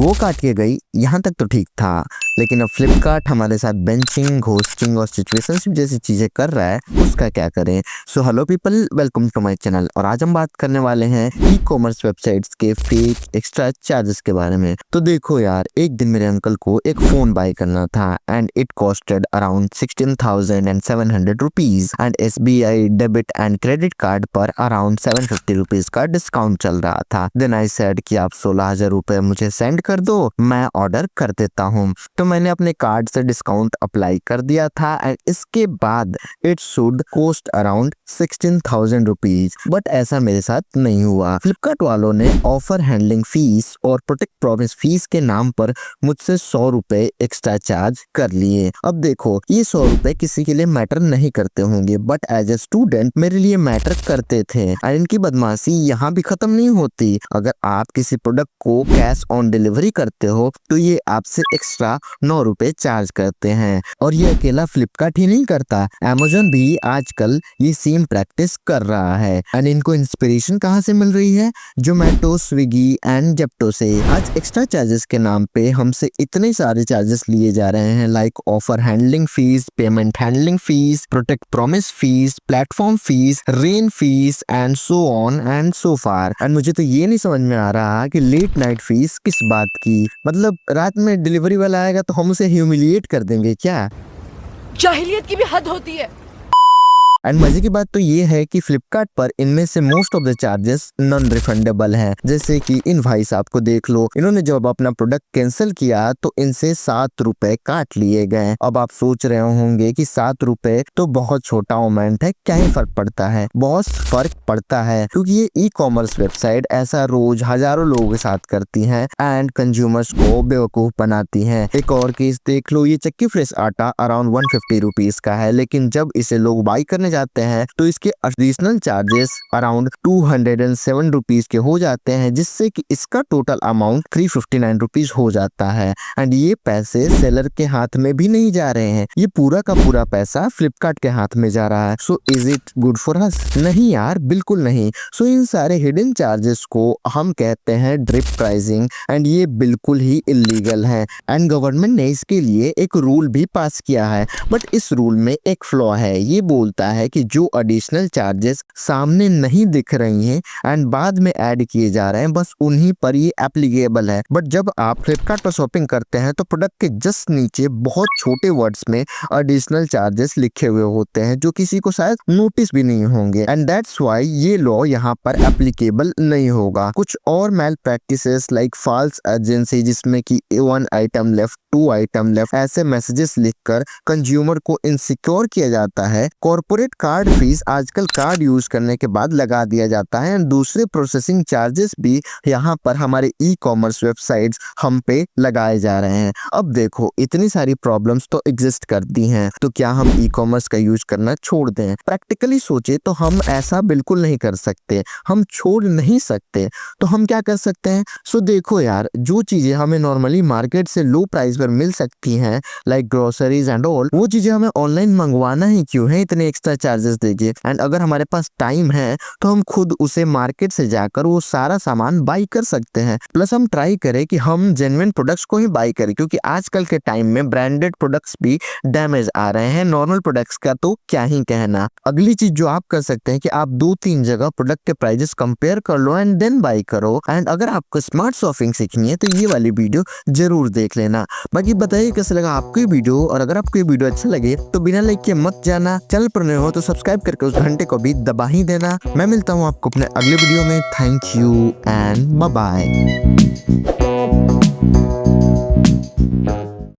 वो काट के गई, यहाँ तक तो ठीक था, लेकिन अब फ्लिपकार्ट हमारे साथ बेंचिंग, घोस्टिंग और सिचुएशनशिप जैसी चीजें कर रहा है, उसका क्या करें। So hello people, welcome to my channel. और आज हम बात करने वाले हैं ई कॉमर्स वेबसाइट्स के फेक एक्स्ट्रा चार्जेस के बारे में। तो देखो यार, एक दिन मेरे अंकल को एक फोन बाय करना था and it costed around 16,700 rupees and SBI debit and credit card पर अराउंड 750 रुपीज का डिस्काउंट चल रहा था। देन आई सेड कि आप 16,000 रुपए मुझे सेंड कर दो, मैं ऑर्डर कर देता हूँ। तो मैंने अपने कार्ड से डिस्काउंट अप्लाई कर दिया था एंड इसके बाद it should cost around 16,000 rupees. But ऐसा मेरे साथ नहीं हुआ। फ्लिपकार्ट वालों ने ऑफर हैंडलिंग फीस और प्रोटेक्ट प्रॉमिस फीस के नाम पर मुझसे 100 रुपए एक्स्ट्रा चार्ज कर लिए। अब देखो, ये 100 रुपए किसी के लिए मैटर नहीं करते होंगे, बट एज ए स्टूडेंट मेरे लिए मैटर करते थे। और इनकी बदमाशी यहाँ भी खत्म नहीं होती। अगर आप किसी प्रोडक्ट को कैश ऑन डिलीवरी करते हो तो ये आपसे एक्स्ट्रा 9 रुपए चार्ज करते हैं। और ये अकेला फ्लिपकार्ट ही नहीं करता, Amazon भी आजकल ये सेम प्रैक्टिस कर रहा है। एंड इनको इंस्पिरेशन कहाँ से मिल रही है? जोमेटो, स्विगी एंड जेप्टो से। आज एक्स्ट्रा चार्जेस के नाम पे हमसे इतने सारे चार्जेस लिए जा रहे हैं, like offer handling fees, payment handling fees, protect promise fees, platform fees, rain fees and so on and so far. And मुझे तो ये नहीं समझ में आ रहा कि लेट नाइट फीस किस बात की। मतलब रात में डिलीवरी वाला आएगा तो हम उसे ह्यूमिलिएट कर देंगे क्या? जाहिलियत की भी हद होती है। एंड मजे की बात तो ये है कि फ्लिपकार्ट पर इनमें से most of the charges non refundable हैं। जैसे कि इन भाई साहब को देख लो, इन्होंने जब अपना प्रोडक्ट कैंसिल किया तो इनसे 7 रुपए काट लिए गए। अब आप सोच रहे होंगे कि 7 रुपए तो बहुत छोटा अमाउंट है, क्या ही फर्क पड़ता है? बहुत फर्क पड़ता है, क्योंकि ये ई कॉमर्स वेबसाइट ऐसा रोज हजारों लोगों के साथ करती हैं एंड कंज्यूमर्स को बेवकूफ बनाती हैं। एक और केस देख लो, ये चक्की फ्रेश आटा अराउंड 150 रुपीज का है, लेकिन जब इसे लोग बाई करने जाते हैं तो इसके एडिशनल चार्जेस अराउंड 207 रुपीज के हो जाते हैं, जिससे कि इसका टोटल अमाउंट 359 रुपीज हो जाता है। एंड ये पैसे सेलर के हाथ में भी नहीं जा रहे हैं, ये पूरा का पूरा पैसा फ्लिपकार्ट के हाथ में जा रहा है। So is it good for us? नहीं यार, बिल्कुल नहीं। सो इन सारे हिडन चार्जेस को हम कहते हैं ड्रिप प्राइसिंग एंड ये बिल्कुल ही इलीगल है। एंड गवर्नमेंट ने इसके लिए एक रूल भी पास किया है, बट इस रूल में एक फ्लॉ है। ये बोलता है कि जो एडिशनल चार्जेस सामने नहीं दिख रही हैं एंड बाद में ऐड किए जा रहे हैं, बस उन्हीं पर ये एप्लीकेबल है। बट जब आप फ्लिपकार्ट पर शॉपिंग करते हैं तो प्रोडक्ट के जस्ट नीचे बहुत छोटे वर्ड्स में एडिशनल चार्जेस लिखे हुए होते हैं, जो किसी को शायद नोटिस भी नहीं होंगे। एंड दैट्स व्हाई ये लॉ यहाँ पर एप्लीकेबल नहीं होगा। कुछ और मैल प्रैक्टिसेस लाइक फॉल्स एजेंसी, जिसमें कि 1 आइटम लेफ्ट, 2 आइटम लेफ्ट, ऐसे मैसेजेस लिखकर कंज्यूमर को इनसिक्योर किया जाता है। कॉर्पोरेट कार्ड फीस आजकल कार्ड यूज करने के बाद लगा दिया जाता है। दूसरे प्रोसेसिंग चार्जेस भी यहाँ पर हमारे ई कॉमर्स वेबसाइट्स हम पे लगाए जा रहे हैं। अब देखो, इतनी सारी प्रॉब्लम्स तो एग्जिस्ट करती हैं, तो क्या हम ई कॉमर्स का यूज करना छोड़ दें? प्रैक्टिकली सोचे तो हम ऐसा बिल्कुल नहीं कर सकते, हम छोड़ नहीं सकते। तो हम क्या कर सकते हैं? सो देखो यार, जो चीजें हमें नॉर्मली मार्केट से लो प्राइस पर मिल सकती हैं, लाइक ग्रोसरीज एंड ऑल, वो चीजें हमें ऑनलाइन मंगवाना ही क्यों है इतने एक्स्ट्रा चार्जेस देके? एंड अगर हमारे पास टाइम है तो हम खुद उसे मार्केट से जाकर वो सारा सामान बाई कर सकते हैं। प्लस हम ट्राई करें कि हम जेन्युइन प्रोडक्ट्स को ही बाई करें, क्योंकि आजकल के टाइम में ब्रांडेड प्रोडक्ट्स भी डैमेज आ रहे हैं, नॉर्मल प्रोडक्ट्स का तो क्या ही कहना। अगली चीज जो आप कर सकते हैं कि आप 2-3 जगह प्रोडक्ट के प्राइजेस कंपेयर कर लो एंड देन बाई करो। एंड अगर आपको स्मार्ट शॉपिंग सीखनी है तो ये वाली वीडियो जरूर देख लेना। बाकी बताइए कैसा लगा आपको ये वीडियो, और अगर आपको ये वीडियो अच्छा लगे तो बिना लाइक के मत जाना। चैनल पर नए हो तो सब्सक्राइब करके उस घंटे को भी दबा ही देना। मैं मिलता हूँ आपको अपने अगले वीडियो में। Thank you and bye bye.